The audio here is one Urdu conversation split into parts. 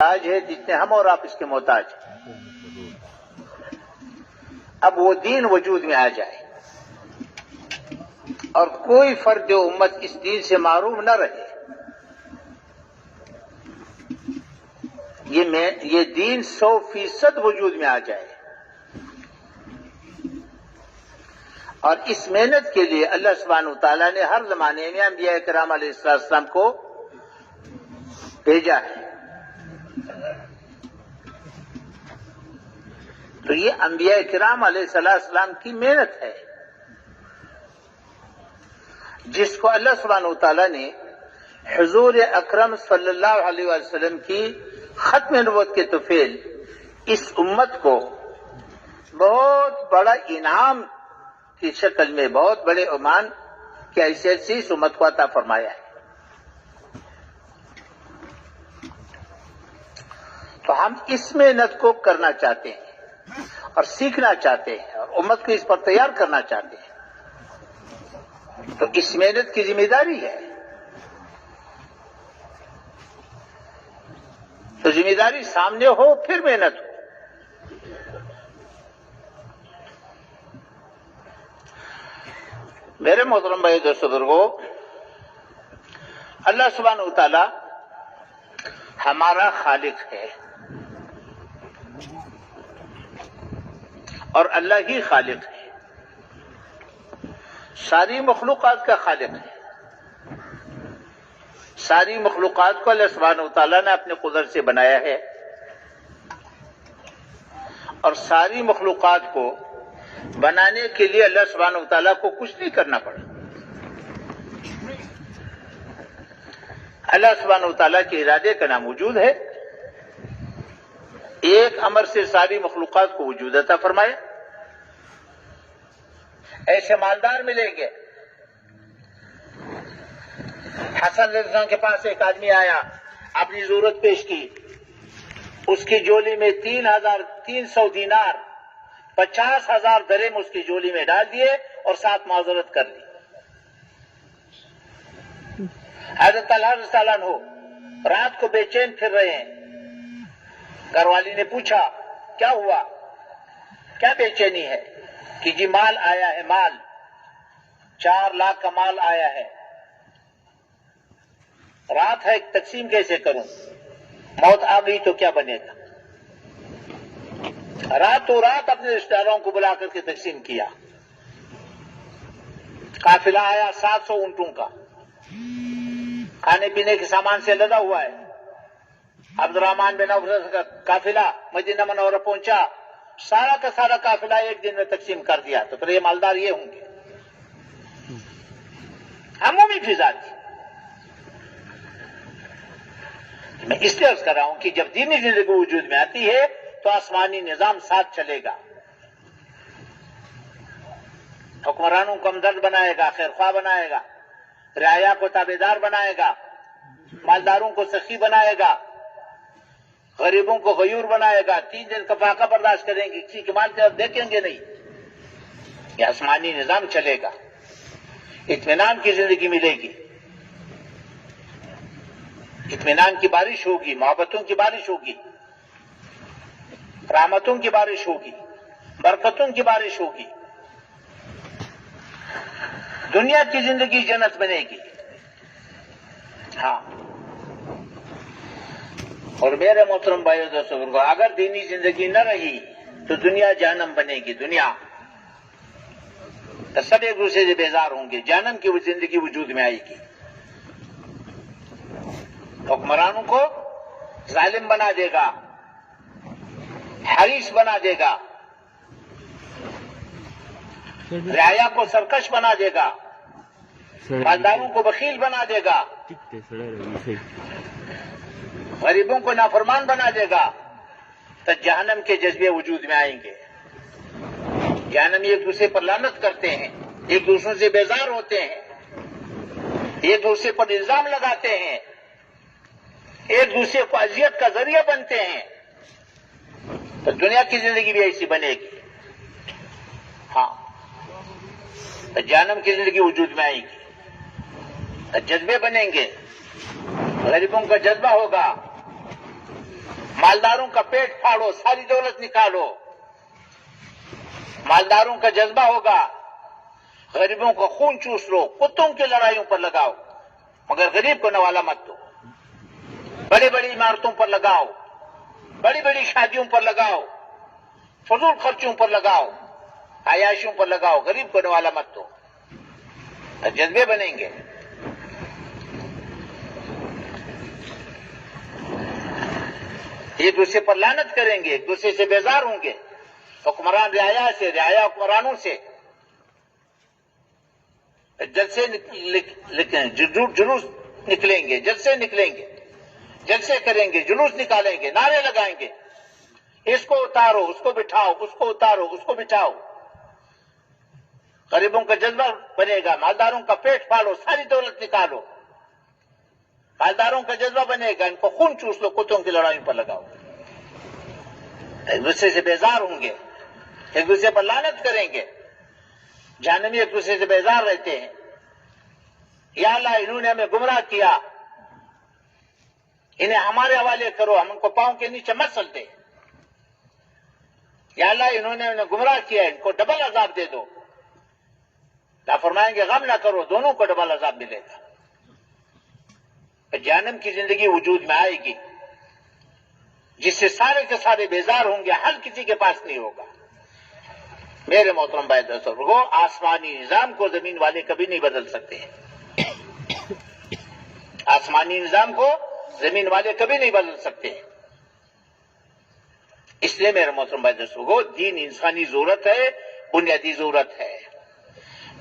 محتاج ہے جتنے ہم اور آپ اس کے محتاج ہیں. اب وہ دین وجود میں آ جائے اور کوئی فرد امت اس دین سے معروم نہ رہے. یہ دین 100% وجود میں آ جائے. اور اس محنت کے لیے اللہ سبحانہ وتعالیٰ نے ہر زمانے میں انبیاء کرام علیہ السلام کو بھیجا ہے. تو یہ انبیاء کرام علیہ السلام کی محنت ہے جس کو اللہ سبحانہ وتعالیٰ نے حضور اکرم صلی اللہ علیہ وسلم کی ختم نبوت کے طفیل اس امت کو بہت بڑا انعام کی شکل میں بہت بڑے ایمان کی حیثیت سے اس امت کو عطا فرمایا ہے. تو ہم اس محنت کو کرنا چاہتے ہیں اور سیکھنا چاہتے ہیں اور امت کو اس پر تیار کرنا چاہتے ہیں. تو اس محنت کی ذمہ داری ہے. تو ذمہ داری سامنے ہو پھر محنت ہو. میرے محترم بھائی دوستو بزرگو، اللہ سبحانہ وتعالی ہمارا خالق ہے اور اللہ ہی خالق ہے. ساری مخلوقات کا خالق ہے. ساری مخلوقات کو اللہ سبحانہ وتعالیٰ نے اپنے قدرت سے بنایا ہے اور ساری مخلوقات کو بنانے کے لیے اللہ سبحانہ وتعالیٰ کو کچھ نہیں کرنا پڑا. اللہ سبحانہ وتعالیٰ کے ارادے کا نام وجود ہے. ایک امر سے ساری مخلوقات کو وجود عطا فرمایا. ایسے مالدار ملیں گے. حسن رضی اللہ عنہ کے پاس ایک آدمی آیا، اپنی ضرورت پیش کی. اس کی جولی میں 300 دینار 50,000 درہم اس کی جولی میں ڈال دیے اور ساتھ معذرت کر لی. حضرت طلحہ رضی اللہ عنہ رات کو بے چین پھر رہے ہیں. گھر والی نے پوچھا کیا ہوا، کیا بے چینی ہے؟ کہ جی مال آیا ہے، مال 4 لاکھ کا مال آیا ہے. رات ہے تقسیم کیسے کروں؟ موت آ گئی تو کیا بنے گا؟ راتوں رات اپنے رشتہ داروں کو بلا کر کے تقسیم کیا. قافلہ آیا 700 اونٹوں کا، کھانے پینے کے سامان سے لدا ہوا ہے. عبد الرحمن بن عوف کا قافلہ مدینہ منورہ پہنچا، سارا کا سارا قافلہ ایک دن میں تقسیم کر دیا. تو پھر یہ مالدار یہ ہوں گے. عمومی فضا تھی. میں اس لیے عرض کر رہا ہوں کہ جب دینی زندگی وجود میں آتی ہے تو آسمانی نظام ساتھ چلے گا. حکمرانوں کو ہمدرد بنائے گا، خیر خواہ بنائے گا، رعایا کو تابعدار بنائے گا، مالداروں کو سخی بنائے گا، غریبوں کو غیور بنائے گا. 3 دن کا فاقہ برداشت کریں گے، کسی کے مال کی طرف دیکھیں گے نہیں. یہ آسمانی نظام چلے گا. اطمینان کی زندگی ملے گی، اطمینان کی بارش ہوگی، محبتوں کی بارش ہوگی، رحمتوں کی بارش ہوگی، برکتوں کی بارش ہوگی. دنیا کی زندگی جنت بنے گی. ہاں، اور میرے محترم بھائیو دوستو، اگر دینی زندگی نہ رہی تو دنیا جہنم بنے گی. دنیا تو سب ایک دوسرے سے بیزار ہوں گے. جہنم کی وہ زندگی وجود میں آئے گی. حکمرانوں کو ظالم بنا دے گا، حریص بنا دے گا، رعایا کو سرکش بنا دے گا، مالداروں کو بخیل بنا دے گا، غریبوں کو نافرمان بنا دے گا. تو جہنم کے جذبے وجود میں آئیں گے. جہنمی ایک دوسرے پر لعنت کرتے ہیں، ایک دوسرے سے بیزار ہوتے ہیں، ایک دوسرے پر الزام لگاتے ہیں، ایک دوسرے کو اذیت کا ذریعہ بنتے ہیں. تو دنیا کی زندگی بھی ایسی بنے گی. ہاں، تو جہنم کی زندگی وجود میں آئے گی. جذبے بنیں گے، غریبوں کا جذبہ ہوگا، مالداروں کا پیٹ پھاڑو، ساری دولت نکالو، مالداروں کا جذبہ ہوگا، غریبوں کا خون چوس لو، کتوں کی لڑائیوں پر لگاؤ، مگر غریب کو نوالا مت دو، بڑی بڑی عمارتوں پر لگاؤ، بڑی بڑی شادیوں پر لگاؤ، فضول خرچوں پر لگاؤ، عیاشیوں پر لگاؤ، غریب کو نوالا مت دو، جذبے بنیں گے۔ ایک دوسرے پر لعنت کریں گے، ایک دوسرے سے بیزار ہوں گے، حکمران رعایا سے، رعایا حکمرانوں سے، جلسے جلوس نکلیں گے، جلسے نکلیں گے، جلسے کریں گے، جلوس نکالیں گے، نعرے لگائیں گے، اس کو اتارو، اس کو بٹھاؤ، اس کو اتارو، اس کو بٹھاؤ۔ غریبوں کا جذبہ بنے گا، مالداروں کا پیٹ پھاڑو، ساری دولت نکالو، مالداروں کا جذبہ بنے گا، ان کو خون چوس لو، کتوں کی لڑائیوں پر لگاؤ، ایک دوسرے سے بیزار ہوں گے، ایک دوسرے پر لعنت کریں گے۔ جہنمی ایک دوسرے سے بیزار رہتے ہیں، یا اللہ انہوں نے ہمیں گمراہ کیا، انہیں ہمارے حوالے کرو، ہم ان کو پاؤں کے نیچے مت سلتے، یا اللہ انہوں نے انہیں گمراہ کیا، ان کو ڈبل عذاب دے دو۔ اللہ فرمائیں گے غم نہ کرو، دونوں کو ڈبل عذاب ملے گا۔ جہنم کی زندگی وجود میں آئے گی جس سے سارے کے سارے بیزار ہوں گے، حل کسی کے پاس نہیں ہوگا۔ میرے محترم بھائی دوستو، آسمانی نظام کو زمین والے کبھی نہیں بدل سکتے، آسمانی نظام کو زمین والے کبھی نہیں بدل سکتے۔ اس لیے میرے محترم بھائی دوستو، دین انسانی ضرورت ہے، بنیادی ضرورت ہے،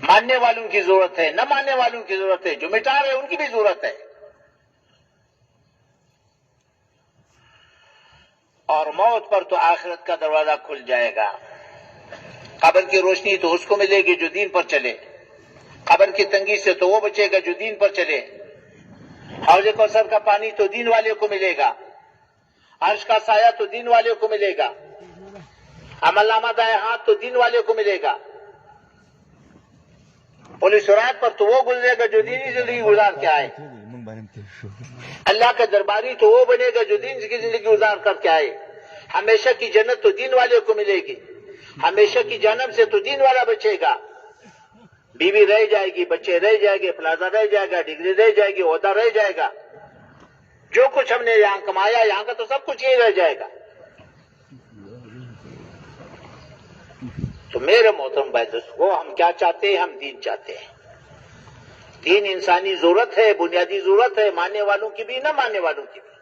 ماننے والوں کی ضرورت ہے، نہ ماننے والوں کی ضرورت ہے، جو مٹا رہے ان کی بھی ضرورت ہے۔ اور موت پر تو آخرت کا دروازہ کھل جائے گا۔ قبر کی روشنی تو اس کو ملے گی جو دین پر چلے، قبر کی تنگی سے تو وہ بچے گا جو دین پر چلے، حوض کوثر کا پانی تو دین والے کو ملے گا، عرش کا سایہ تو دین والے کو ملے گا، عمل نامہ دائیں ہاتھ تو دین والے کو ملے گا، پولیس رات پر تو وہ گزرے گا جو دینی زندگی گزار کے آئے، اللہ کا درباری تو وہ بنے گا جو دین کی زندگی گزار کر کے آئے، ہمیشہ کی جنت تو دین والے کو ملے گی، ہمیشہ کی جہنم سے تو دین والا بچے گا۔ بیوی رہ جائے گی، بچے رہ جائے گے، پلازا رہ جائے گا، ڈگری رہ جائے گی، عہدہ رہ جائے گا، جو کچھ ہم نے یہاں کمایا یہاں کا تو سب کچھ یہی رہ جائے گا۔ تو میرے محترم بھائی دوستو، ہم کیا چاہتے ہیں؟ ہم دین چاہتے ہیں۔ دین انسانی ضرورت ہے، بنیادی ضرورت ہے، ماننے والوں کی بھی، نہ ماننے والوں کی بھی۔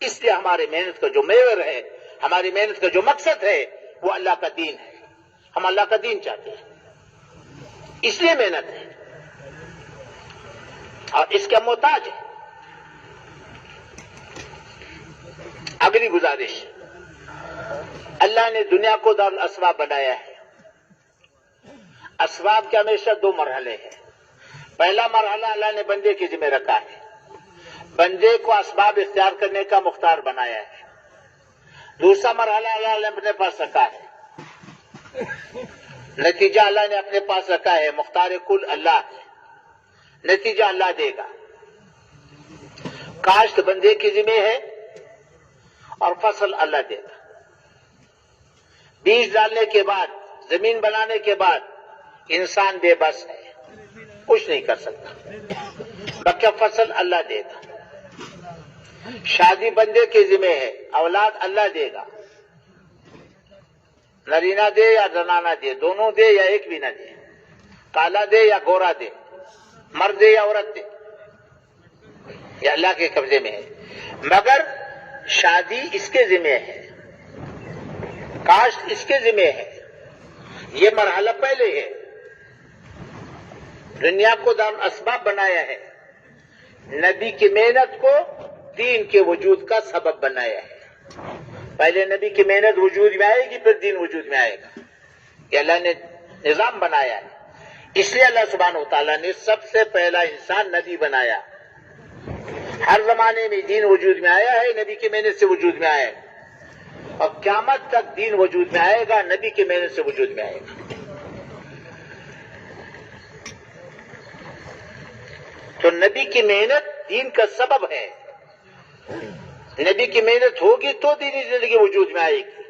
اس لیے ہمارے محنت کا جو محور ہے، ہماری محنت کا جو مقصد ہے، وہ اللہ کا دین ہے۔ ہم اللہ کا دین چاہتے ہیں، اس لیے محنت ہے اور اس کا محتاج ہے۔ اگلی گزارش، اللہ نے دنیا کو دار الاسباب بنایا ہے۔ اسباب کے ہمیشہ دو مرحلے ہیں۔ پہلا مرحلہ اللہ نے بندے کے ذمہ رکھا ہے، بندے کو اسباب اختیار کرنے کا مختار بنایا ہے۔ دوسرا مرحلہ اللہ نے اپنے پاس رکھا ہے، نتیجہ اللہ نے اپنے پاس رکھا ہے، مختار کل اللہ ہے، نتیجہ اللہ دے گا۔ کاشت بندے کے ذمہ ہے اور فصل اللہ دے گا۔ بیج ڈالنے کے بعد، زمین بنانے کے بعد انسان بے بس ہے، کچھ نہیں کر سکتا، باقی فصل اللہ دے گا۔ شادی بندے کے ذمہ ہے، اولاد اللہ دے گا، نرینہ دے یا زنانہ دے، دونوں دے یا ایک بھی نہ دے، کالا دے یا گورا دے، مرد دے یا عورت دے، یہ اللہ کے قبضے میں ہے۔ مگر شادی اس کے ذمہ ہے، کاشت اس کے ذمہ ہے، یہ مرحلہ پہلے ہے۔ دنیا کو دار اسباب بنایا ہے، نبی کی محنت کو دین کے وجود کا سبب بنایا ہے۔ پہلے نبی کی محنت وجود میں آئے گی، پھر دین وجود میں آئے گا، یہ اللہ نے نظام بنایا ہے۔ اس لیے اللہ سبحانہ وتعالیٰ نے سب سے پہلا انسان نبی بنایا۔ ہر زمانے میں دین وجود میں آیا ہے، نبی کی محنت سے وجود میں آیا ہے، اور قیامت تک دین وجود میں آئے گا، نبی کی محنت سے وجود میں آئے گا۔ تو نبی کی محنت دین کا سبب ہے، نبی کی محنت ہوگی تو دینی زندگی وجود میں آئے گی،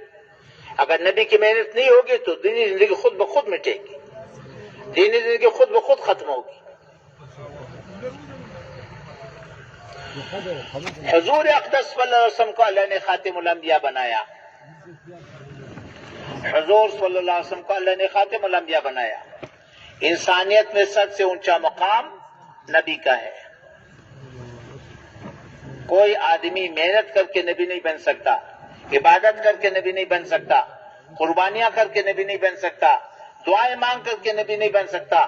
اگر نبی کی محنت نہیں ہوگی تو دینی زندگی خود بخود مٹے گی، دینی زندگی خود بخود ختم ہوگی۔ حضور اقدس صلی اللہ علیہ وسلم کو اللہ نے خاتم الانبیاء بنایا، حضور صلی اللہ علیہ وسلم کو اللہ نے خاتم الانبیاء بنایا۔ انسانیت میں سب سے اونچا مقام نبی کا ہے۔ کوئی آدمی محنت کر کے نبی نہیں بن سکتا، عبادت کر کے نبی نہیں بن سکتا، قربانیاں کر کے نبی نہیں بن سکتا، دعائیں مانگ کر کے نبی نہیں بن سکتا،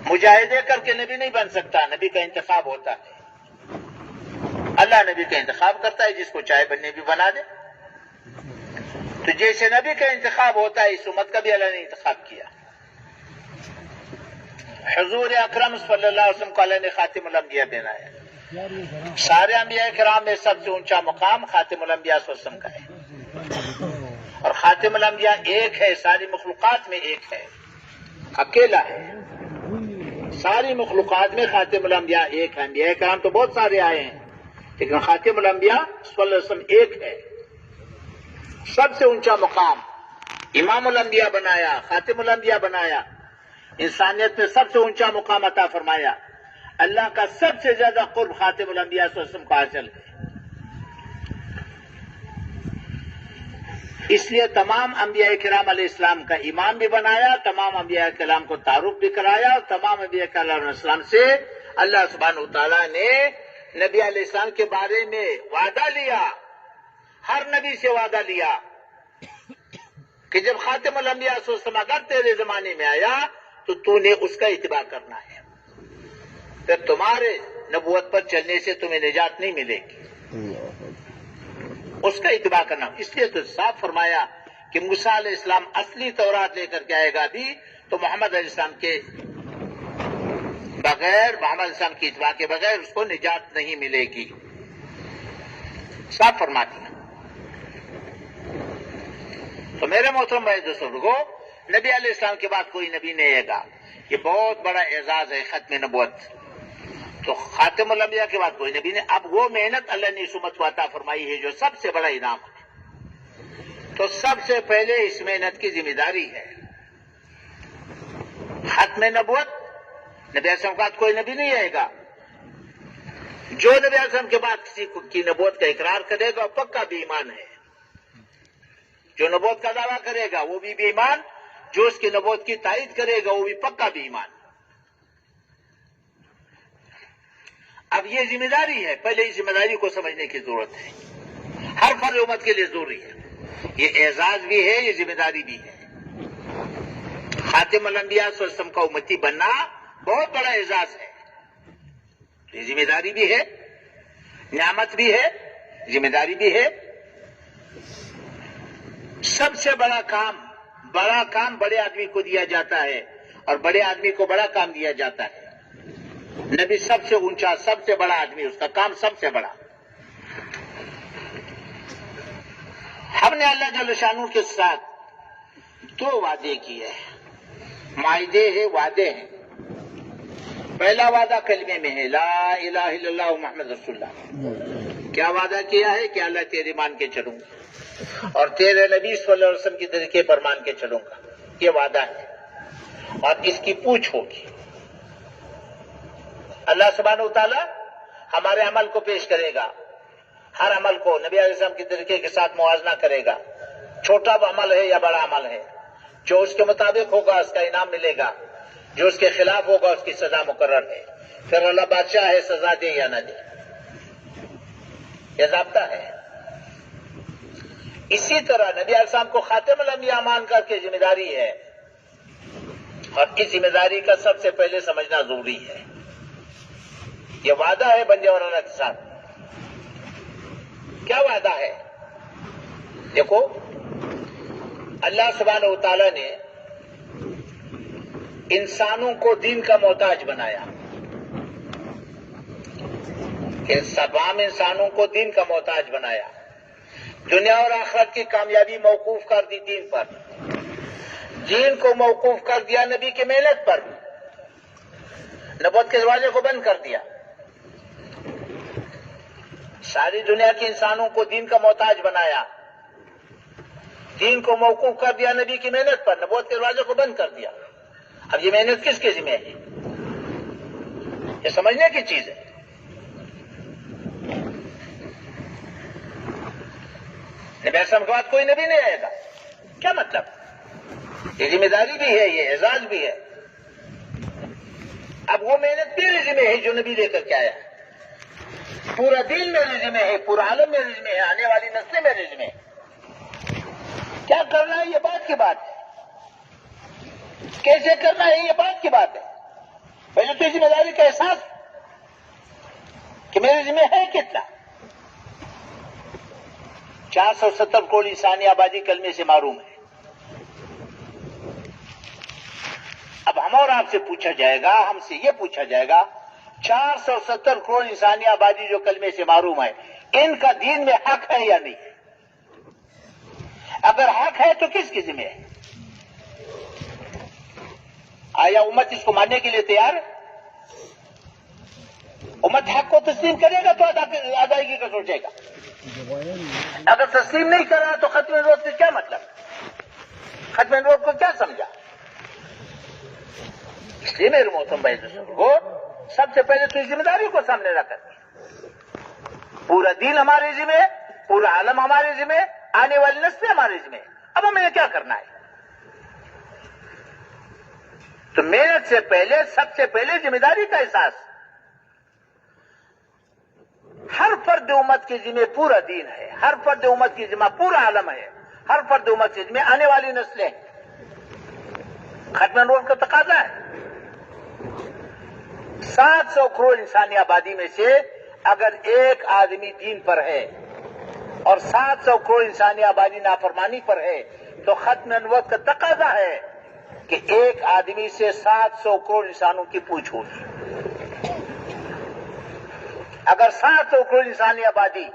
مجاہدے کر کے نبی نہیں بن سکتا۔ نبی کا انتخاب ہوتا ہے، اللہ نبی کا انتخاب کرتا ہے، جس کو چاہے بننے بھی بنا دے۔ تو جیسے نبی کا انتخاب ہوتا ہے اس امت کا بھی اللہ نے انتخاب کیا۔ حضور اکرم صلی اللہ علیہ وسلم کو اللہ نے خاتم الانبیاء بنایا۔ سارے انبیاء کرام میں سب سے اونچا مقام خاتم الانبیاء صلی اللہ علیہ وسلم کا ہے، اور خاتم الانبیاء ایک ہے، ساری مخلوقات میں ایک ہے، اکیلا ہے۔ ساری مخلوقات میں خاتم الانبیاء ایک ہے۔ انبیاء کرام تو بہت سارے آئے ہیں، لیکن خاتم الانبیاء صلی اللہ علیہ وسلم ایک ہے، سب سے اونچا مقام۔ امام الانبیاء بنایا، خاتم الانبیاء بنایا، انسانیت میں سب سے اونچا مقام عطا فرمایا۔ اللہ کا سب سے زیادہ قرب خاتم الانبیاء صلی اللہ علیہ وسلم کو حاصل ہے۔ اس لیے تمام انبیاء کرام علیہ السلام کا امام بھی بنایا، تمام انبیاء کرام کو تعارف بھی کرایا، اور تمام انبیاء کرام علیہ السلام سے اللہ سبحانہ وتعالیٰ نے نبی علیہ السلام کے بارے میں وعدہ لیا، ہر نبی سے وعدہ لیا کہ جب خاتم الانبیاء صلی اللہ علیہ وسلم اگر تیرے زمانے میں آیا تو نے اس کا اتباع کرنا ہے، پھر تمہارے نبوت پر چلنے سے تمہیں نجات نہیں ملے گی، اس کا اتباع کرنا۔ اس لیے تو صاف فرمایا کہ موسیٰ علیہ السلام اصلی تورات لے کر کے آئے گا بھی تو محمد علیہ السلام کے بغیر، محمد علیہ السلام کی اتباع کے بغیر اس کو نجات نہیں ملے گی، صاف فرما دیا۔ تو میرے محترم بھائی دوستو، نبی علیہ السلام کے بعد کوئی نبی نہیں آئے گا، یہ بہت بڑا اعزاز ہے ختم نبوت۔ تو خاتم الانبیاء کے بعد کوئی نبی نہیں۔ اب وہ محنت اللہ نے اس امت کو عطا فرمائی ہے جو سب سے بڑا انعام ہے، تو سب سے پہلے اس محنت کی ذمہ داری ہے ختم نبوت۔ نبی علیہ السلام کے بعد کوئی نبی نہیں آئے گا، جو نبی علیہ السلام کے بعد کسی کی نبوت کا اقرار کرے گا وہ پکا بھی ایمان ہے، جو نبوت کا دعویٰ کرے گا وہ بھی ایمان، جو اس کی نبوت کی تائید کرے گا وہ بھی پکا بھی ایمان۔ اب یہ ذمہ داری ہے، پہلے اس ذمہ داری کو سمجھنے کی ضرورت ہے، ہر فرد امت کے لیے ضروری ہے، یہ اعزاز بھی ہے، یہ ذمہ داری بھی ہے۔ خاتم الانبیاء صلی اللہ علیہ وسلم کا امتی بننا بہت بڑا اعزاز ہے، یہ ذمہ داری بھی ہے، نعمت بھی ہے، ذمہ داری بھی ہے۔ سب سے بڑا کام بڑے آدمی کو دیا جاتا ہے، اور بڑے آدمی کو بڑا کام دیا جاتا ہے۔ نبی سب سے اونچا، سب سے بڑا آدمی، اس کا کام سب سے بڑا۔ ہم نے اللہ جل شانہ کے ساتھ دو وعدے کیے ہیں، معاہدے ہیں، وعدے ہیں۔ پہلا وعدہ کلمے میں ہے، لا الہ الا اللہ محمد رسول اللہ۔ کیا وعدہ کیا ہے کہ اللہ تیرے مان کے چلوں گا اور تیرے نبی صلی اللہ علیہ وسلم کے طریقے پر مان کے چلوں گا، یہ وعدہ ہے، اور اس کی پوچھ ہوگی۔ اللہ سبحانہ وتعالی ہمارے عمل کو پیش کرے گا، ہر عمل کو نبی علیہ السلام کے طریقے کے ساتھ موازنہ کرے گا، چھوٹا عمل ہے یا بڑا عمل ہے، جو اس کے مطابق ہوگا اس کا انعام ملے گا، جو اس کے خلاف ہوگا اس کی سزا مقرر ہے۔ پھر اللہ بادشاہ ہے، سزا دے یا نہ دے، یہ ضابطہ ہے۔ اسی طرح نبی علیہ السلام کو خاتم الانبیاء مان کر کے ذمہ داری ہے، اور اس ذمہ داری کا سب سے پہلے سمجھنا ضروری ہے۔ یہ وعدہ ہے بندے اور اللہ کے ساتھ۔ کیا وعدہ ہے؟ دیکھو، اللہ سبحانہ وتعالی نے انسانوں کو دین کا محتاج بنایا، تمام انسانوں کو دین کا محتاج بنایا، دنیا اور آخرت کی کامیابی موقوف کر دی دین پر، دین کو موقوف کر دیا نبی کی محنت پر، نبوت کے دروازے کو بند کر دیا۔ ساری دنیا کے انسانوں کو دین کا محتاج بنایا، دین کو موقوف کر دیا نبی کی محنت پر، نبوت کے دروازے کو بند کر دیا۔ اب یہ محنت کس کے ذمہ ہے؟ یہ سمجھنے کی چیز ہے۔ نبی اسلام کے بعد کوئی نبی نہیں آئے گا، کیا مطلب؟ یہ ذمہ داری بھی ہے، یہ اعزاز بھی ہے۔ اب وہ محنت میرے ذمہ ہے جو نبی لے کر کے آیا ہے، پورا دین میرے ذمہ ہے، پورا عالم میرے ذمہ ہے، آنے والی نسلیں میرے ذمہ ہے۔ کیا کرنا ہے یہ بات کی بات ہے، کیسے کرنا ہے یہ بات کی بات ہے۔ پہلے تو ذمہ داری کا احساس کہ میرے ذمہ ہے کتنا۔ 470 کروڑ انسانی آبادی کلمے سے محروم ہے۔ اب ہم اور آپ سے پوچھا جائے گا، ہم سے یہ پوچھا جائے گا، 470 کروڑ انسانی آبادی جو کلمے سے محروم ہے، ان کا دین میں حق ہے یا نہیں؟ اگر حق ہے تو کس کی ذمہ ہے؟ آیا امت اس کو ماننے کے لیے تیار ہے؟ امت حق کو تسلیم کرے گا تو ادائیگی کا سوچے گا۔ اگر تسلیم نہیں کر رہا تو ختم نبوت سے کیا مطلب؟ ختم نبوت کو کیا سمجھا؟ اس لیے میرے محترم بھائی کو سب سے پہلے تو اس ذمہ داری کو سامنے رکھ کر، پورا دین ہمارے ذمہ ہے، پورا عالم ہمارے ذمہ ہے، آنے والی نسلیں ہمارے ذمہ ہے۔ اب ہمیں کیا کرنا ہے؟ تو محنت سے پہلے سب سے پہلے ذمہ داری کا احساس۔ ہر فرد امت کے ذمہ پورا دین ہے، ہر فرد امت کی ذمہ پورا عالم ہے، ہر فرد امت کے ذمہ آنے والی نسلیں۔ ختم نبوت کا تقاضا ہے۔ 700 کروڑ انسانی آبادی میں سے اگر ایک آدمی دین پر ہے اور 700 کروڑ انسانی آبادی نافرمانی پر ہے تو ختم نبوت کا تقاضا ہے کہ ایک آدمی سے 700 کروڑ انسانوں کی پوچھ ہوگی۔ اگر 700 کروڑ انسانی آبادی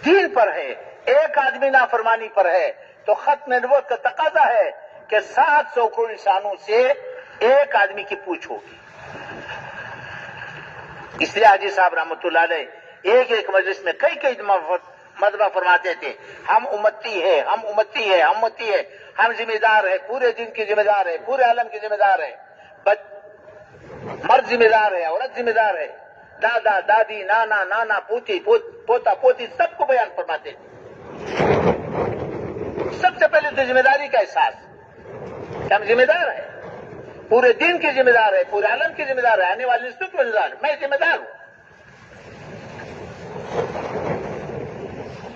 دین پر ہے، ایک آدمی نافرمانی پر ہے تو ختم نبوت کا تقاضا ہے کہ 700 کروڑ انسانوں سے ایک آدمی کی پوچھ ہوگی۔ اس لیے حاجی صاحب رحمۃ اللہ علیہ ایک مجلس میں کئی مرتبہ فرماتے تھے، ہم امتی ہے، ہم امتی ہے، ہم امتی ہے، ہم ذمہ دار ہے، پورے دین کی ذمہ دار ہے، پورے عالم کی ذمہ دار ہے، مرد ذمہ دار ہے، عورت ذمہ دار ہے، دادا دادی نانا نانا پوتی پوتا پوتی سب کو بیان فرماتے تھے۔ سب سے پہلے تو ذمہ داری کا احساس کہ ہم ذمہ دار ہیں، پورے دین کی ذمہ دار ہے، پورے عالم کی ذمہ دار ہے، آنے والی نسلوں کی ذمہ دار ہے، میں ذمہ دار ہوں۔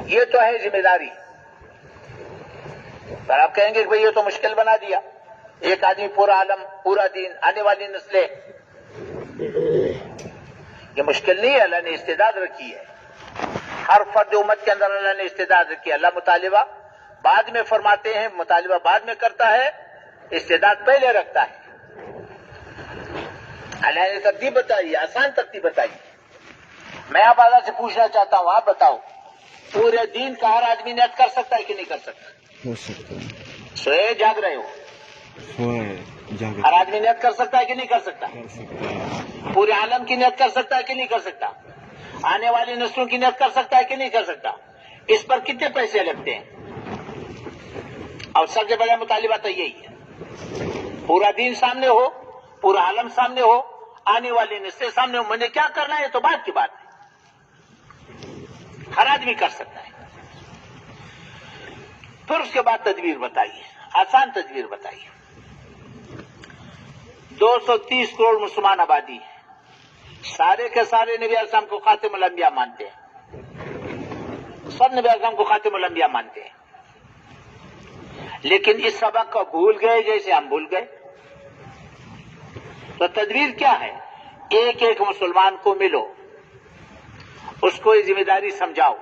یہ تو ہے ذمہ داری۔ پر آپ کہیں گے کہ بھئی یہ تو مشکل بنا دیا، ایک آدمی پورا عالم، پورا دین، آنے والی نسلیں۔ یہ مشکل نہیں ہے، اللہ نے استعداد رکھی ہے، ہر فرد امت کے اندر اللہ نے استعداد رکھی ہے۔ اللہ مطالبہ بعد میں فرماتے ہیں، مطالبہ بعد میں کرتا ہے، استعداد پہلے رکھتا ہے۔ اللہ نے ترتیب بتائی، آسان ترتیب بتائی۔ میں آپ اللہ سے پوچھنا چاہتا ہوں، آپ بتاؤ پورے دین کا ہر آدمی نیت کر سکتا ہے کہ نہیں کر سکتا؟ ہو سکتا ہے، سوئے جاگ رہے ہو، ہر آدمی نیت کر سکتا ہے کہ نہیں کر سکتا؟ پورے عالم کی نیت کر سکتا ہے کہ نہیں کر سکتا؟ آنے والی نسلوں کی نیت کر سکتا ہے کہ نہیں کر سکتا؟ اس پر کتنے پیسے لگتے ہیں؟ اور سب سے بڑا مطالبہ تو یہی ہے، پورا دین سامنے ہو، پورا عالم سامنے ہو، آنے والی نسلیں سامنے ہو۔ میں نے کیا کرنا ہے تو بات کی بات ہے، ہر آدمی کر سکتا ہے۔ پھر اس کے بعد تدبیر بتائیے، آسان تدبیر بتائیے۔ 230 کروڑ مسلمان آبادی ہے، سارے کے سارے نبی علیہ السلام کو خاتم الانبیاء مانتے ہیں، سب نبی علیہ السلام کو خاتم الانبیاء مانتے ہیں، لیکن اس سبق کو بھول گئے جیسے ہم بھول گئے۔ تو تدبیر کیا ہے؟ ایک ایک مسلمان کو ملو، اس کو یہ ذمہ داری سمجھاؤ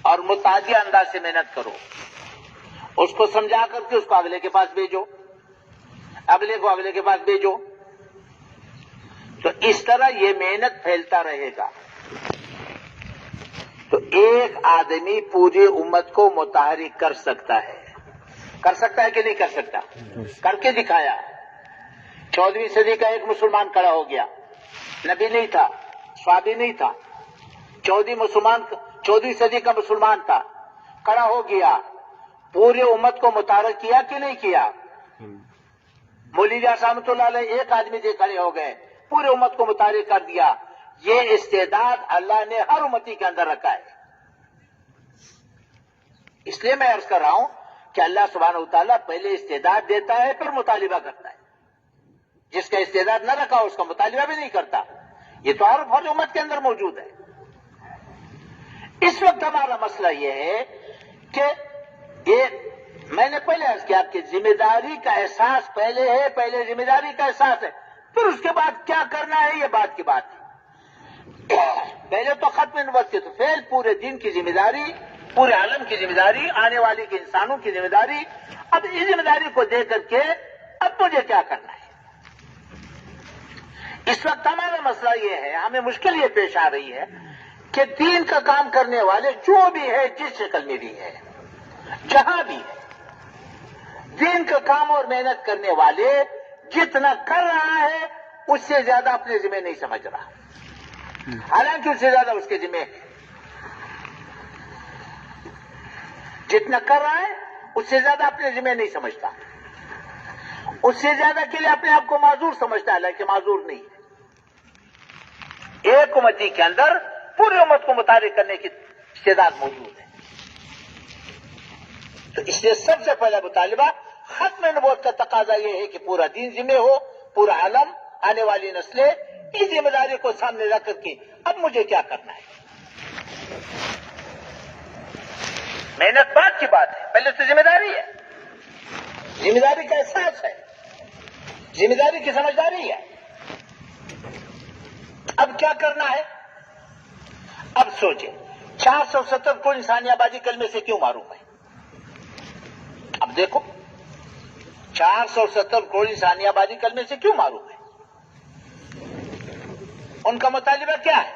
اور متعدی انداز سے محنت کرو، اس کو سمجھا کر کے اس کو اگلے کے پاس بھیجو، اگلے کو اگلے کے پاس بھیجو، تو اس طرح یہ محنت پھیلتا رہے گا۔ تو ایک آدمی پوری امت کو متحرک کر سکتا ہے کہ نہیں کر سکتا؟ کر کے دکھایا۔ 14ویں صدی کا ایک مسلمان کھڑا ہو گیا، نبی نہیں تھا، صحابی نہیں تھا، 14ویں صدی کا مسلمان تھا، کھڑا ہو گیا، پوری امت کو متحرک کیا کہ نہیں کیا؟ مولوی الیاس رحمۃ اللہ علیہ ایک آدمی سے کھڑے ہو گئے، پوری امت کو متحرک کر دیا۔ یہ استعداد اللہ نے ہر امتی کے اندر رکھا ہے۔ اس لیے میں عرض کر رہا ہوں کہ اللہ سبحانہ وتعالیٰ پہلے استعداد دیتا ہے پھر مطالبہ کرتا ہے۔ جس کا استعداد نہ رکھا اس کا مطالبہ بھی نہیں کرتا۔ یہ تو ہر امت کے اندر موجود ہے۔ اس وقت ہمارا مسئلہ یہ ہے کہ میں نے پہلے عرض کیا کہ ذمہ داری کا احساس پہلے ہے، پہلے ذمہ داری کا احساس ہے، پھر اس کے بعد کیا کرنا ہے یہ بات کی بات ہے۔ پہلے تو ختم نبوت کے تو فعل، پورے دین کی ذمہ داری، پورے عالم کی ذمہ داری، آنے والے کے انسانوں کی ذمہ داری۔ اب اس ذمہ داری کو دے کر کے اب مجھے کیا کرنا ہے؟ اس وقت ہمارا مسئلہ یہ ہے، ہمیں مشکل یہ پیش آ رہی ہے کہ دین کا کام کرنے والے جو بھی ہے، جس شکل میں بھی ہے، جہاں بھی ہے، دین کا کام اور محنت کرنے والے جتنا کر رہا ہے اس سے زیادہ اپنے ذمہ نہیں سمجھ رہا، حالانکہ اس سے زیادہ اس کے ذمہ ہے۔ جتنا کر رہا ہے اس سے زیادہ اپنے ذمہ نہیں سمجھتا، اس سے زیادہ کے لیے اپنے آپ کو معذور سمجھتا ہے، حالانکہ معذور نہیں ہے۔ ایک امتی کے اندر پوری امت کو متحرک کرنے کی استعداد موجود ہے۔ تو اس لیے سب سے پہلا مطالبہ ختم نبوت کا تقاضا یہ ہے کہ پورا دین ذمہ ہو، پورا عالم، آنے والی نسلیں اس ذمہ داری کو سامنے رکھ کر کے اب مجھے کیا کرنا ہے۔ محنت بعد کی بات ہے، پہلے تو ذمہ داری ہے، ذمہ داری کا احساس ہے، ذمہ داری کی سمجھداری ہے۔ اب کیا کرنا ہے؟ اب سوچیں، 470 کو انسانی آبادی کلمے سے کیوں معروم ہے؟ اب دیکھو، 470 کروڑ انسانی آبادی کلمے سے کیوں معروم ہے؟ ان کا مطالبہ کیا ہے؟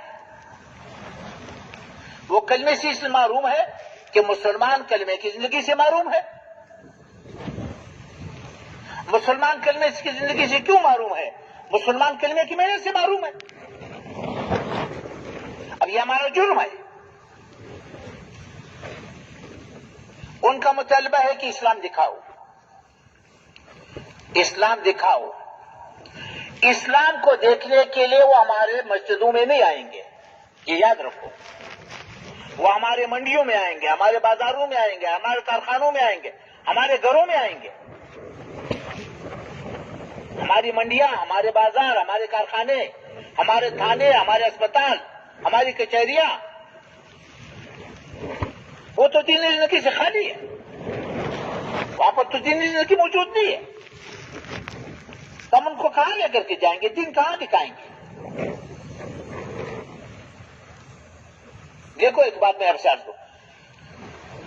وہ کلمے سے اس لیے معروم ہے کہ مسلمان کلمے کی زندگی سے معروم ہے۔ مسلمان کلمے کی زندگی سے کیوں معروم ہے؟ مسلمان کلمے کی محنت سے معروم ہے۔ اب یہ ہمارا جرم ہے۔ ان کا مطالبہ ہے کہ اسلام دکھاؤ، اسلام دکھاؤ۔ اسلام کو دیکھنے کے لیے وہ ہمارے مسجدوں میں نہیں آئیں گے، یہ یاد رکھو۔ وہ ہمارے منڈیوں میں آئیں گے، ہمارے بازاروں میں آئیں گے، ہمارے کارخانوں میں آئیں گے، ہمارے گھروں میں آئیں گے۔ ہماری منڈیاں، ہمارے بازار، ہمارے کارخانے، ہمارے تھانے، ہمارے اسپتال، ہماری کچہریاں، وہ تو دینی زندگی سے خالی ہے، وہاں پر تو دینی زندگی موجود نہیں ہے۔ ہم ان کو کہاں لے کر کے جائیں گے؟ دین کہاں دکھائیں گے؟ دیکھو ایک بات میں آپ سے عرض کروں،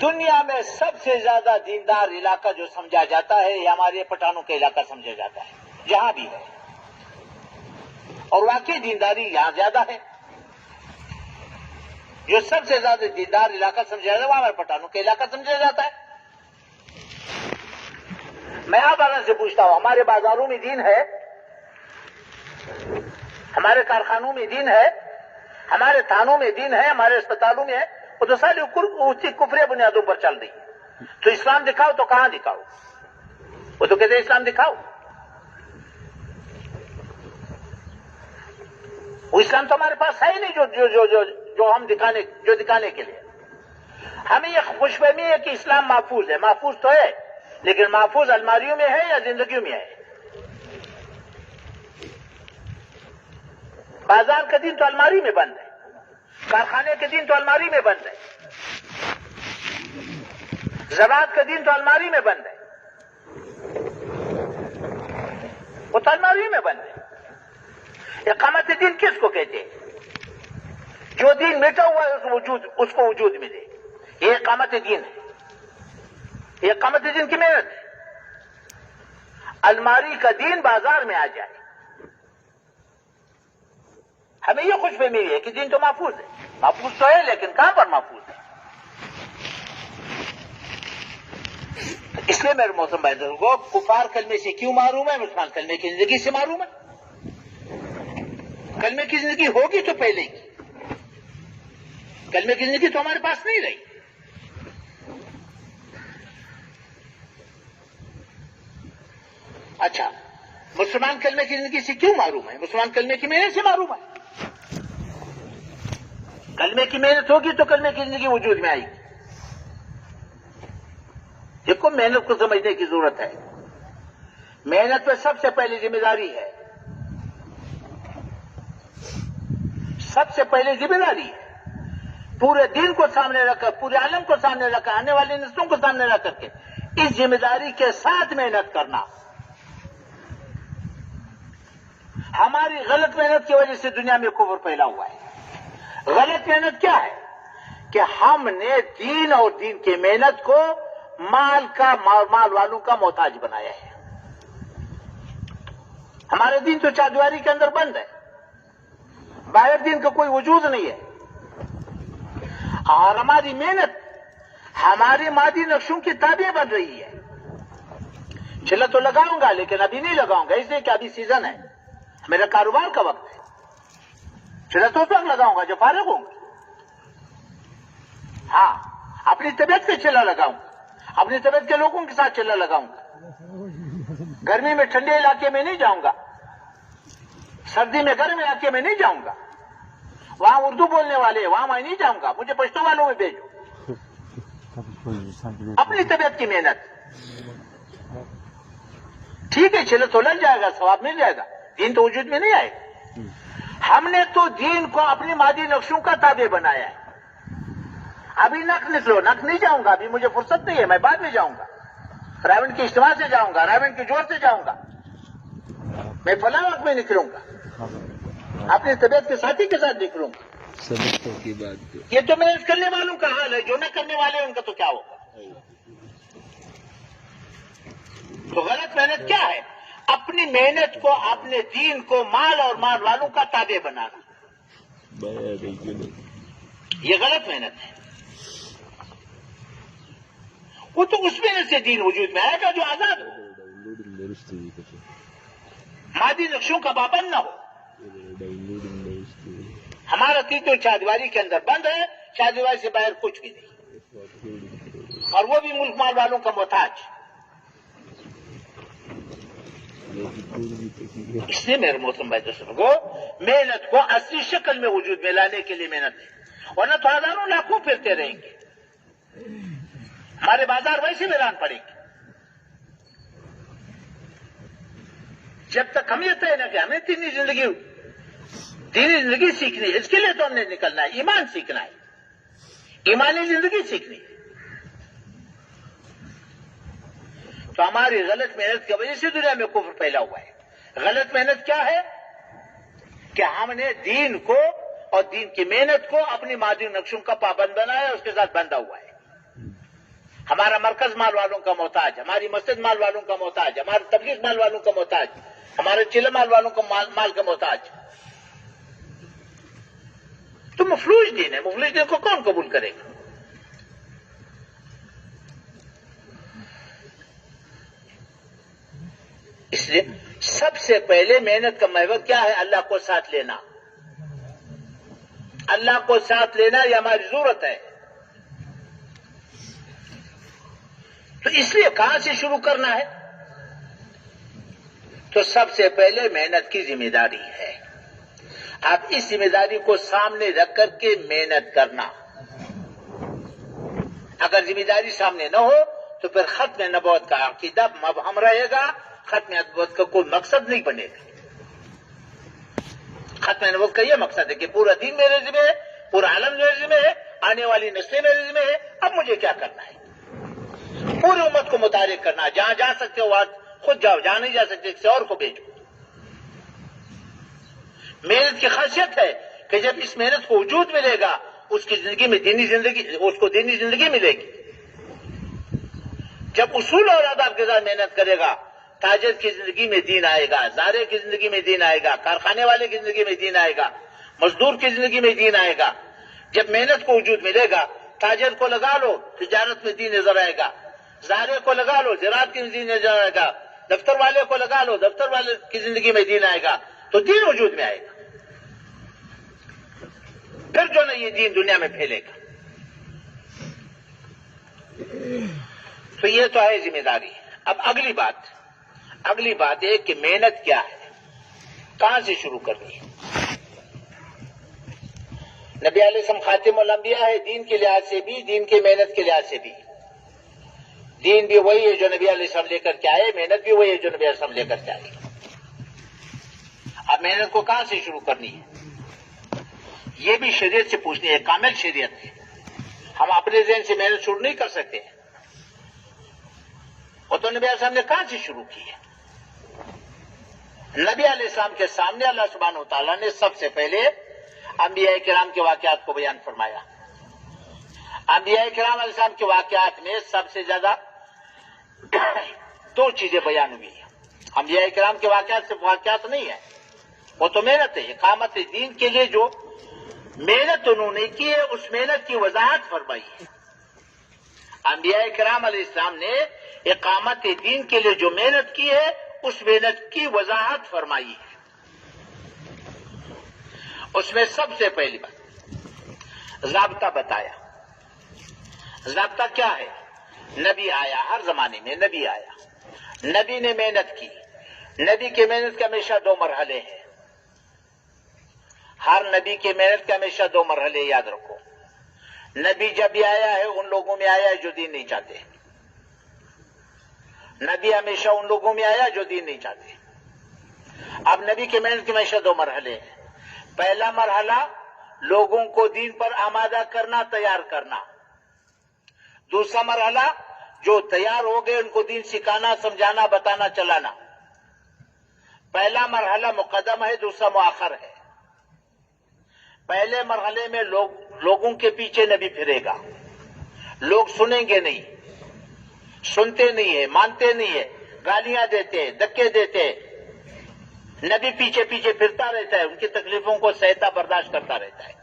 دنیا میں سب سے زیادہ دیندار علاقہ جو سمجھا جاتا ہے یہ ہمارے پٹھانوں کا علاقہ سمجھا جاتا ہے، جہاں بھی ہے، اور واقعی دینداری یہاں زیادہ ہے۔ جو سب سے زیادہ دیندار علاقہ سمجھا جاتا ہے وہ ہمارے پٹھانوں کا علاقہ سمجھا جاتا ہے۔ میں آپ سے پوچھتا ہوں، ہمارے بازاروں میں دین ہے، ہمارے کارخانوں میں دین ہے، ہمارے تھانوں میں دین ہے، ہمارے اسپتالوں میں ہے، وہ تو ساری کفری بنیادوں پر چل رہی ہے۔ تو اسلام دکھاؤ تو کہاں دکھاؤ؟ وہ تو کہتے ہیں اسلام دکھاؤ۔ وہ اسلام تو ہمارے پاس ہے ہی نہیں جو ہم دکھانے کے لیے۔ ہمیں یہ خوش فہمی ہے کہ اسلام محفوظ ہے، محفوظ تو ہے، لیکن محفوظ الماریوں میں ہے یا زندگیوں میں ہے؟ بازار کا دین تو الماری میں بند ہے، کارخانے کے دین تو الماری میں بند ہے، زراعت کا دین تو الماری میں بند ہے، وہ تو الماری میں بند ہے۔ اقامت دین کس کو کہتے ہیں؟ جو دین مٹا ہوا ہے اس کو وجود ملے، یہ اقامت دین ہے، یہ اقامت دین کی محنت ہے۔ الماری کا دین بازار میں آ جائے، ہمیں یہ خوش فہمی ہے کہ دین تو محفوظ ہے، محفوظ تو ہے لیکن کہاں پر محفوظ ہے؟ اس لیے میرے محترم بھائیوں کو کفار کلمے سے کیوں معروم ہے؟ مسلمان کلمے کی زندگی سے معروم ہے۔ کلمے کی زندگی ہوگی تو پہلے کی، کلمے کی زندگی تو ہمارے پاس نہیں رہی. اچھا، مسلمان کلمے کی زندگی سے کیوں معروم ہے؟ مسلمان کلمے کی محنت سے معروم ہے. کلمے کی محنت ہوگی تو کلمے کی زندگی وجود میں آئے گی. دیکھو، محنت کو سمجھنے کی ضرورت ہے. محنت پہ سب سے پہلی ذمہ داری ہے، سب سے پہلی ذمہ داری ہے پورے دین کو سامنے رکھ کر، پورے عالم کو سامنے رکھ کر، آنے والی نسلوں کو سامنے رکھ کر کے اس ذمہ داری کے ساتھ محنت کرنا. ہماری غلط محنت کی وجہ سے دنیا میں کفر پھیلا ہوا ہے. غلط محنت کیا ہے کہ ہم نے دین اور دین کی محنت کو مال والوں کا محتاج بنایا ہے. ہمارا دین تو چادواری کے اندر بند ہے، باہر دین کا کوئی وجود نہیں ہے. اور ہماری محنت ہماری مادی نقشوں کی تابع بن رہی ہے. چلا تو لگاؤں گا لیکن ابھی نہیں لگاؤں گا، اس لیے کہ ابھی سیزن ہے، میرا کاروبار کا وقت ہے. چلا تو اس وقت لگاؤں گا جب فارغ ہوں گا. ہاں، اپنی طبیعت سے چلا لگاؤں گا، اپنی طبیعت کے لوگوں کے ساتھ چلا لگاؤں گا. گرمی میں ٹھنڈے علاقے میں نہیں جاؤں گا، سردی میں گرم علاقے میں نہیں جاؤں گا. وہاں اردو بولنے والے وہاں میں نہیں جاؤں گا، مجھے پشتو والوں میں بھیجو. اپنی طبیعت کی محنت. ٹھیک ہے، چلو تو لگ جائے گا، ثواب مل جائے گا، دین تو وجود میں نہیں آئے گا. ہم نے تو دین کو اپنی مادی نقشوں کا تابع بنایا ہے. ابھی نق نکلو، نق نہیں جاؤں گا، ابھی مجھے فرصت نہیں ہے، میں بعد میں جاؤں گا. رائمنڈ کے اجتماع سے جاؤں گا، رائمنڈ کے جوڑ سے جاؤں گا، میں فلاں وقت میں نکلوں گا، اپنی طبیعت کے ساتھی کے ساتھ نکلوں گا. کی بات یہ تو محنت کرنے والوں کا حال ہے، جو نہ کرنے والے ہیں ان کا تو کیا ہوگا. تو غلط محنت کیا ہے؟ اپنی محنت کو، اپنے دین کو مال اور مال والوں کا تابع بنانا، یہ غلط محنت ہے. وہ تو اس محنت سے دین وجود میں آئے گا جو آزاد ہو، مادی نقشوں کا پابند نہ ہو. ہمارا دین تو چادواری کے اندر بند ہے، چادواری سے باہر کچھ بھی نہیں، اور وہ بھی ملک مال والوں کا محتاج. اس لیے میرے محترم بھائی دوستوں کو محنت کو اصلی شکل میں وجود میں لانے کے لیے محنت ہے، ورنہ تو ہزاروں لاکھوں پھرتے رہیں گے، ہمارے بازار ویسے ویران پڑیں گے. جب تک ہم یہ طے نہ کہ ہمیں دینی زندگی سیکھنی ہے، اس کے لیے تو ہم نے نکلنا ہے، ایمان سیکھنا ہے، ایمانی زندگی سیکھنی ہے. تو ہماری غلط محنت کی وجہ سے دنیا میں کفر پھیلا ہوا ہے. غلط محنت کیا ہے کہ ہم نے دین کو اور دین کی محنت کو اپنی مادی نقشوں کا پابند بنایا، اس کے ساتھ بندھا ہوا ہے. ہمارا مرکز مال والوں کا محتاج، ہماری مسجد مال والوں کا محتاج، ہمارے تبلیغ مال والوں کا محتاج، ہمارے چلے مال والوں کا مال کا محتاج. تو مفلوج دین ہے، مفلوج دین کو کون قبول کرے گا؟ اس لیے سب سے پہلے محنت کا محور کیا ہے؟ اللہ کو ساتھ لینا. اللہ کو ساتھ لینا یہ ہماری ضرورت ہے. تو اس لیے کہاں سے شروع کرنا ہے؟ تو سب سے پہلے محنت کی ذمہ داری ہے. اب اس ذمہ داری کو سامنے رکھ کر کے محنت کرنا. اگر ذمہ داری سامنے نہ ہو تو پھر ختم نبوت کا عقیدہ مبہم رہے گا، ختم نبوت کا کوئی مقصد نہیں بنے گا. ختم نبوت کا یہ مقصد ہے کہ پورا دین میرے ذمہ ہے، پورا عالم میرے ذمہ ہے، آنے والی نسلیں میرے ذمہ ہے، اب مجھے کیا کرنا ہے؟ پوری امت کو متحرک کرنا. جہاں جا سکتے ہو وہاں خود جاؤ، جہاں نہیں جا سکتے کسی اور کو بھیجو. محنت کی خاصیت ہے کہ جب اس محنت کو وجود ملے گا اس کی زندگی میں اس کو دینی زندگی ملے گی. جب اصول اور آداب کے ساتھ محنت کرے گا تاجر کی زندگی میں دین آئے گا، زارے کی زندگی میں دین آئے گا، کارخانے والے کی زندگی میں دین آئے گا، مزدور کی زندگی میں دین آئے گا. جب محنت کو وجود ملے گا تاجر کو لگا لو تجارت میں دین نظر آئے گا، زارے کو لگا لو زراعت کی دین نظر آئے گا، دفتر والے کو لگا لو دفتر والے کی زندگی میں دین آئے گا، تو دین وجود میں آئے گا. پھر جو نا یہ دین دنیا میں پھیلے گا. تو یہ تو ہے ذمہ داری. اب اگلی بات ہے کہ محنت کیا ہے, کہاں سے شروع کرنی ہے. نبی علیہ السلام خاتم الانبیاء ہے, دین کے لحاظ سے بھی, دین کی محنت کے لحاظ سے بھی. دین بھی وہی ہے جو نبی علیہ السلام لے کر کے آئے, محنت بھی وہی ہے جو نبی علیہ السلام لے کر کے آئے. اب محنت کو کہاں سے شروع کرنی ہے, یہ بھی شریعت سے پوچھنی ہے. کامل شریعت ہے, ہم اپنے ذہن سے محنت شروع نہیں کر سکتے. وہ تو نبی علیہ السلام نے کہاں سے شروع کی ہے. نبی علیہ السلام کے سامنے اللہ سبحانہ و تعالیٰ نے سب سے پہلے انبیاء کرام کے واقعات کو بیان فرمایا. انبیاء کرام علیہ السلام کے واقعات میں سب سے زیادہ دو چیزیں بیان ہوئی ہیں. انبیاء کرام کے واقعات صرف واقعات نہیں ہیں, وہ تو محنت ہے. اقامت دین کے لیے جو محنت انہوں نے کی ہے, اس محنت کی وضاحت فرمائی ہے. انبیاء کرام علیہ السلام نے اقامت دین کے لیے جو محنت کی ہے, اس محنت کی وضاحت فرمائی ہے. اس میں سب سے پہلی بات ضابطہ بتایا. ضابطہ کیا ہے؟ نبی آیا, ہر زمانے میں نبی آیا, نبی نے محنت کی. نبی کی محنت کے ہمیشہ دو مرحلے ہیں. ہر نبی کی محنت کے ہمیشہ دو مرحلے یاد رکھو. نبی جب بھی آیا ہے ان لوگوں میں آیا ہے جو دین نہیں چاہتے. نبی ہمیشہ ان لوگوں میں آیا جو دین نہیں چاہتے. اب نبی کی محنت کے ہمیشہ دو مرحلے ہیں. پہلا مرحلہ لوگوں کو دین پر آمادہ کرنا, تیار کرنا. دوسرا مرحلہ جو تیار ہو گئے ان کو دین سکھانا, سمجھانا, بتانا, چلانا. پہلا مرحلہ مقدم ہے, دوسرا مؤخر ہے. پہلے مرحلے میں لوگوں کے پیچھے نبی پھرے گا. لوگ سنیں گے نہیں, سنتے نہیں ہے, مانتے نہیں ہے, گالیاں دیتے, دھکے دیتے. نبی پیچھے پیچھے پھرتا رہتا ہے, ان کی تکلیفوں کو سہتا برداشت کرتا رہتا ہے.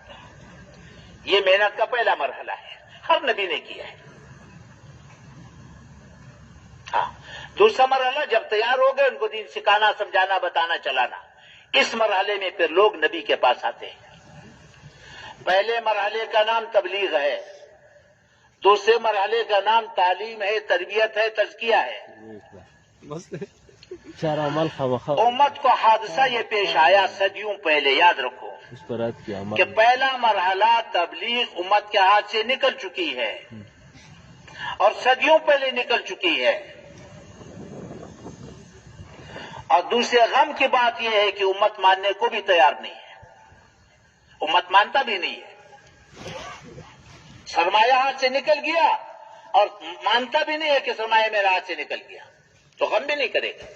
یہ محنت کا پہلا مرحلہ ہے, ہر نبی نے کیا ہے. ہاں, دوسرا مرحلہ جب تیار ہو گئے ان کو دین سکھانا, سمجھانا, بتانا, چلانا. اس مرحلے میں پھر لوگ نبی کے پاس آتے ہیں. پہلے مرحلے کا نام تبلیغ ہے, دوسرے مرحلے کا نام تعلیم ہے, تربیت ہے, تزکیہ ہے. امت کو حادثہ یہ پیش آیا صدیوں پہلے, یاد رکھو کہ پہلا مرحلہ تبلیغ امت کے ہاتھ سے نکل چکی ہے اور صدیوں پہلے نکل چکی ہے. اور دوسرے غم کی بات یہ ہے کہ امت ماننے کو بھی تیار نہیں ہے. امت مانتا بھی نہیں ہے. سرمایہ ہاتھ سے نکل گیا اور مانتا بھی نہیں ہے کہ سرمایہ میرے ہاتھ سے نکل گیا, تو غم بھی نہیں کرے گا.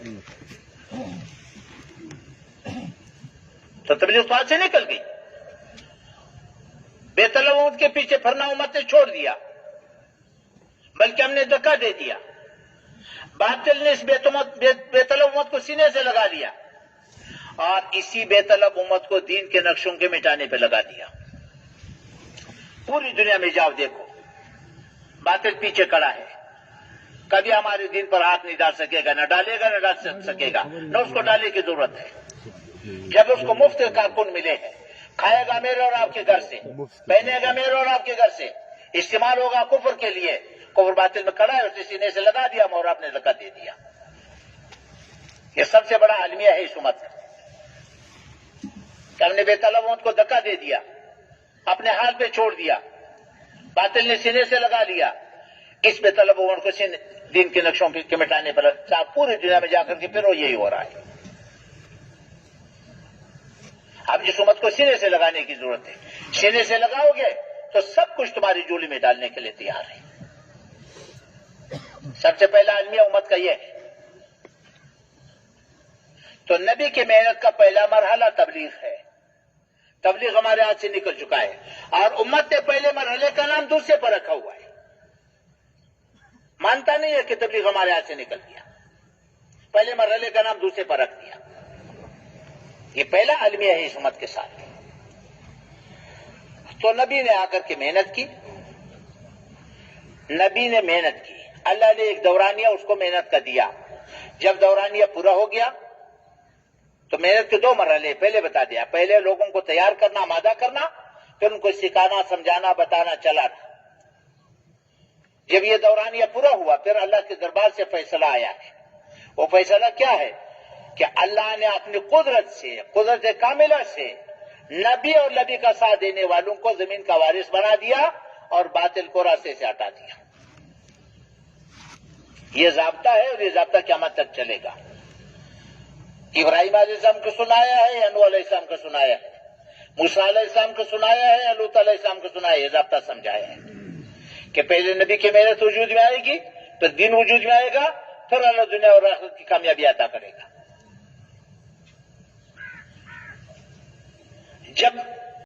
تو تبلیغ تو ہاتھ سے نکل گئی. بے طلب امت کے پیچھے پھرنا امت نے چھوڑ دیا, بلکہ ہم نے دھکا دے دیا. باطل نے اس بے طلب امت کو سینے سے لگا لیا اور اسی بے طلب امت کو دین کے نقشوں کے مٹانے پہ لگا دیا. پوری دنیا میں جاؤ دیکھو, باطل پیچھے کھڑا ہے. کبھی ہمارے دین پر ہاتھ نہیں ڈال سکے گا, نہ ڈالے گا, نہ ڈال سکے گا, نہ اس کو ڈالنے کی ضرورت ہے. جب اس کو مفت کارکن ملے ہیں, کھائے گا میرے اور آپ کے گھر سے, پہنے گا میرے اور آپ کے گھر سے, استعمال ہوگا کفر کے لیے. کفر باطل میں کھڑا ہے, اسے سینے سے لگا دیا اور آپ نے زکات دے دیا. یہ سب سے بڑا المیہ ہے اس امت کا کہ ہم نے بے طلب امت کو دھکا دے دیا, اپنے حال پہ چھوڑ دیا. باطل نے سینے سے لگا لیا. اس بے طلب امت کو دین کے نقشوں کے مٹانے پر پوری دنیا میں جا کر کے پھر وہ یہی ہو رہا ہے. اب جس امت کو سینے سے لگانے کی ضرورت ہے, سینے سے لگاؤ گے تو سب کچھ تمہاری جولی میں ڈالنے کے لیے تیار ہے. سب سے پہلا المیہ امت کا یہ ہے. تو نبی کی محنت کا پہلا مرحلہ تبلیغ ہے. تبلیغ ہمارے ہاتھ سے نکل چکا ہے اور امت نے پہلے مرحلے کا نام دوسرے پر رکھا ہوا ہے. مانتا نہیں ہے کہ تبلیغ ہمارے ہاتھ سے نکل گیا, پہلے مرحلے کا نام دوسرے پر رکھ دیا. یہ پہلا المیہ ہے اس امت کے ساتھ. تو نبی نے آ کر کے محنت کی, نبی نے محنت کی. اللہ نے ایک دورانیہ اس کو محنت کا دیا. جب دورانیہ پورا ہو گیا تو محنت کے دو مرحلے پہلے بتا دیا. پہلے لوگوں کو تیار کرنا, آمادہ کرنا, پھر ان کو سکھانا سمجھانا بتانا چلانا. جب یہ دورانیہ پورا ہوا پھر اللہ کے دربار سے فیصلہ آیا ہے. وہ فیصلہ کیا ہے کہ اللہ نے اپنی قدرت کاملہ سے نبی اور نبی کا ساتھ دینے والوں کو زمین کا وارث بنا دیا اور باطل کو راستے سے ہٹا دیا. یہ ضابطہ ہے اور یہ ضابطہ قیامت تک چلے گا. ابراہیم علیہ السلام کو سنایا ہے, نوح علیہ السلام کو سنایا ہے, موسیٰ علیہ السلام کو سنایا ہے, لوط علیہ السلام کو سنایا ہے. یہ ضابطہ سمجھایا ہے کہ پہلے نبی کی محنت وجود میں آئے گی, پھر دین وجود میں آئے گا, پھر اللہ دنیا اور آخرت کی کامیابی عطا کرے گا. جب